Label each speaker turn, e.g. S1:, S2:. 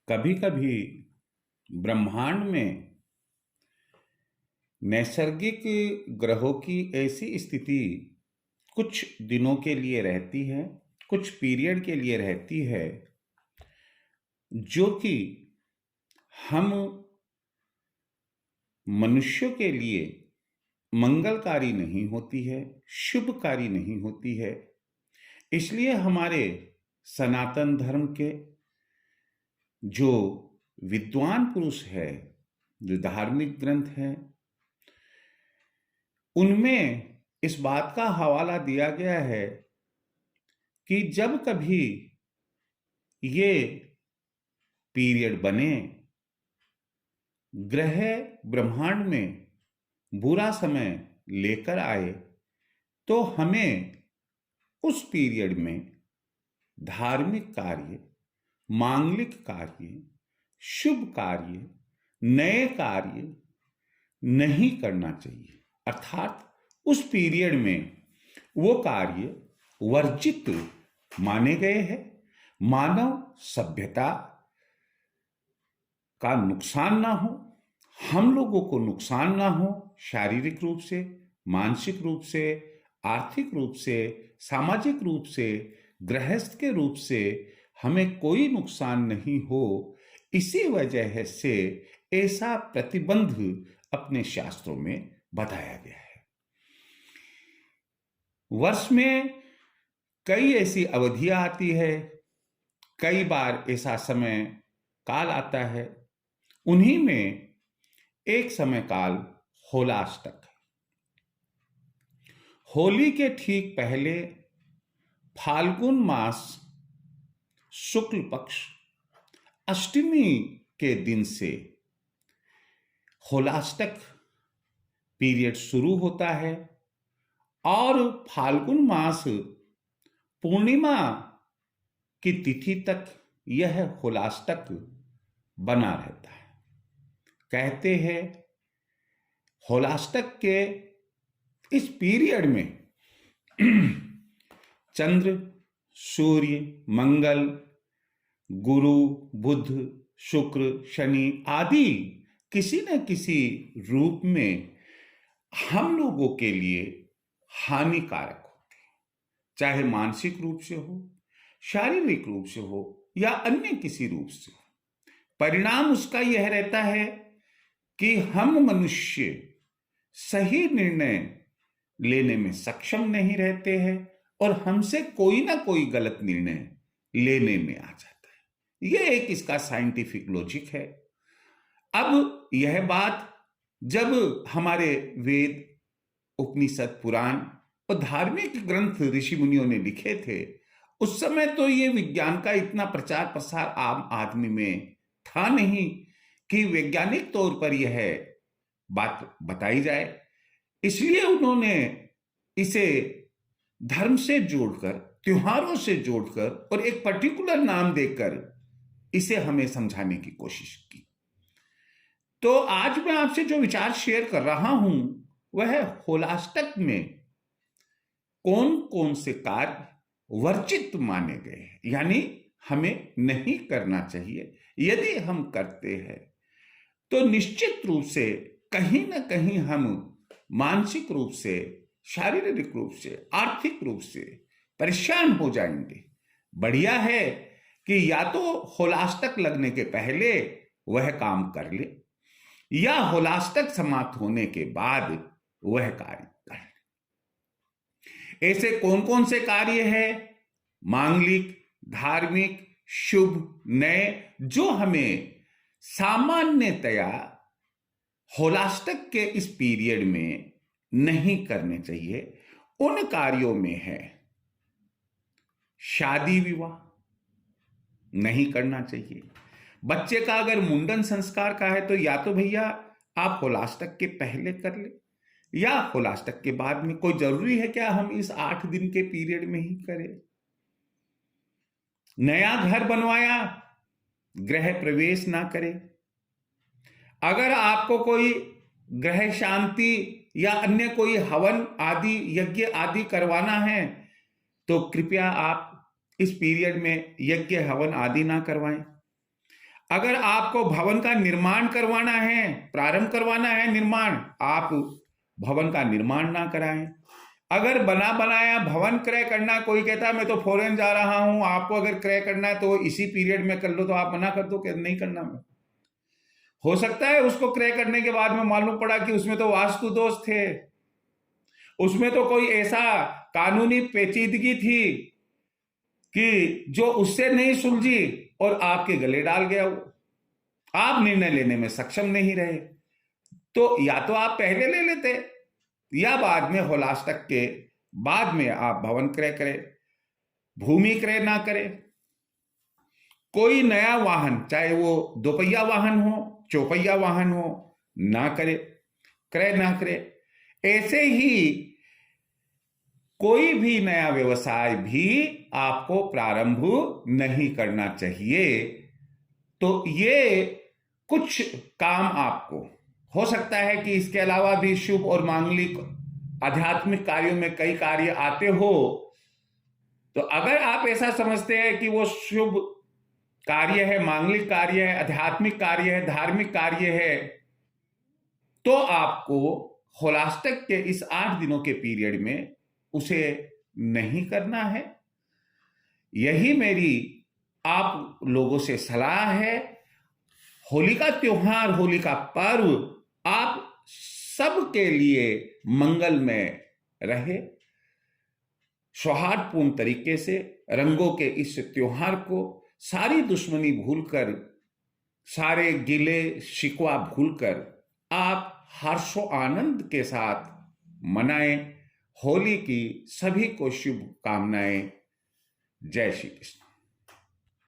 S1: कभी कभी ब्रह्मांड में नैसर्गिक ग्रहों की ऐसी स्थिति कुछ दिनों के लिए रहती है, कुछ पीरियड के लिए रहती है, जो कि हम मनुष्यों के लिए मंगलकारी नहीं होती है, शुभकारी नहीं होती है। इसलिए हमारे सनातन धर्म के जो विद्वान पुरुष है, जो धार्मिक ग्रंथ हैं, उनमें इस बात का हवाला दिया गया है कि जब कभी ये पीरियड बने, ग्रह ब्रह्मांड में बुरा समय लेकर आए, तो हमें उस पीरियड में धार्मिक कार्य, मांगलिक कार्य, शुभ कार्य, नए कार्य नहीं करना चाहिए। अर्थात उस पीरियड में वो कार्य वर्जित माने गए हैं। मानव सभ्यता का नुकसान ना हो, हम लोगों को नुकसान ना हो, शारीरिक रूप से, मानसिक रूप से, आर्थिक रूप से, सामाजिक रूप से, गृहस्थ के रूप से हमें कोई नुकसान नहीं हो, इसी वजह से ऐसा प्रतिबंध अपने शास्त्रों में बताया गया है। वर्ष में कई ऐसी अवधियां आती है, कई बार ऐसा समय काल आता है। उन्हीं में एक समय काल होलाष्टक है। होली के ठीक पहले फाल्गुन मास शुक्ल पक्ष अष्टमी के दिन से होलाष्टक पीरियड शुरू होता है और फाल्गुन मास पूर्णिमा की तिथि तक यह होलाष्टक बना रहता है। कहते हैं होलाष्टक के इस पीरियड में चंद्र, सूर्य, मंगल, गुरु, बुध, शुक्र, शनि आदि किसी न किसी रूप में हम लोगों के लिए हानिकारक होते हैं, चाहे मानसिक रूप से हो, शारीरिक रूप से हो या अन्य किसी रूप से हो। परिणाम उसका यह रहता है कि हम मनुष्य सही निर्णय लेने में सक्षम नहीं रहते हैं और हमसे कोई ना कोई गलत निर्णय लेने में आ जाता है। यह एक इसका साइंटिफिक लॉजिक है। अब यह बात जब हमारे वेद, उपनिषद, पुराण और धार्मिक ग्रंथ ऋषि मुनियों ने लिखे थे, उस समय तो ये विज्ञान का इतना प्रचार प्रसार आम आदमी में था नहीं कि वैज्ञानिक तौर पर यह बात बताई जाए। इसलिए उन्होंने इसे धर्म से जोड़कर, त्योहारों से जोड़कर और एक पर्टिकुलर नाम देकर इसे हमें समझाने की कोशिश की। तो आज मैं आपसे जो विचार शेयर कर रहा हूं वह होलाष्टक में कौन कौन से कार्य वर्जित माने गए हैं, यानी हमें नहीं करना चाहिए। यदि हम करते हैं तो निश्चित रूप से कहीं ना कहीं हम मानसिक रूप से, शारीरिक रूप से, आर्थिक रूप से परेशान हो जाएंगे। बढ़िया है कि या तो होलाष्टक लगने के पहले वह काम कर ले या होलाष्टक समाप्त होने के बाद वह कार्य कर ले। ऐसे कौन कौन से कार्य है मांगलिक, धार्मिक, शुभ, नए, जो हमें सामान्यतया होलाष्टक के इस पीरियड में नहीं करने चाहिए? उन कार्यों में है शादी विवाह नहीं करना चाहिए। बच्चे का अगर मुंडन संस्कार का है तो या तो भैया आप होलाष्टक के पहले कर ले या होलाष्टक के बाद में। कोई जरूरी है क्या हम इस 8 दिन के पीरियड में ही करें? नया घर बनवाया, गृह प्रवेश ना करें। अगर आपको कोई ग्रह शांति या अन्य कोई हवन आदि, यज्ञ आदि करवाना है तो कृपया आप इस पीरियड में यज्ञ हवन आदि ना करवाएं। अगर आपको भवन का निर्माण करवाना है, प्रारंभ करवाना है निर्माण, आप भवन का निर्माण ना कराएं। अगर बना बनाया भवन क्रय करना, कोई कहता है मैं तो फॉरेन जा रहा हूं, आपको अगर क्रय करना है तो इसी पीरियड में कर लो, तो आप मना कर दो कि नहीं करना। मैं हो सकता है उसको क्रय करने के बाद में मालूम पड़ा कि उसमें तो वास्तु दोष थे, उसमें तो कोई ऐसा कानूनी पेचीदगी थी कि जो उससे नहीं सुलझी और आपके गले डाल गया वो, आप निर्णय लेने में सक्षम नहीं रहे। तो या तो आप पहले ले लेते या बाद में होलाष्टक के बाद में आप भवन क्रय करें, भूमि क्रय ना करें। कोई नया वाहन, चाहे वो दोपहिया वाहन हो, चौपहिया वाहन हो, ना करे, क्रय ना करे। ऐसे ही कोई भी नया व्यवसाय भी आपको प्रारंभ नहीं करना चाहिए। तो ये कुछ काम आपको हो सकता है कि इसके अलावा भी शुभ और मांगलिक आध्यात्मिक कार्यों में कई कार्य आते हो, तो अगर आप ऐसा समझते हैं कि वो शुभ कार्य है, मांगलिक कार्य है, आध्यात्मिक कार्य है, धार्मिक कार्य है, तो आपको होलाष्टक के इस 8 दिनों के पीरियड में उसे नहीं करना है। यही मेरी आप लोगों से सलाह है। होली का त्योहार, होली का पर्व आप सबके लिए मंगलमय रहे। सौहार्दपूर्ण तरीके से रंगों के इस त्योहार को सारी दुश्मनी भूलकर, सारे गिले शिकवा भूलकर आप हर्षो आनंद के साथ मनाएं। होली की सभी को शुभकामनाएं। जय श्री कृष्ण।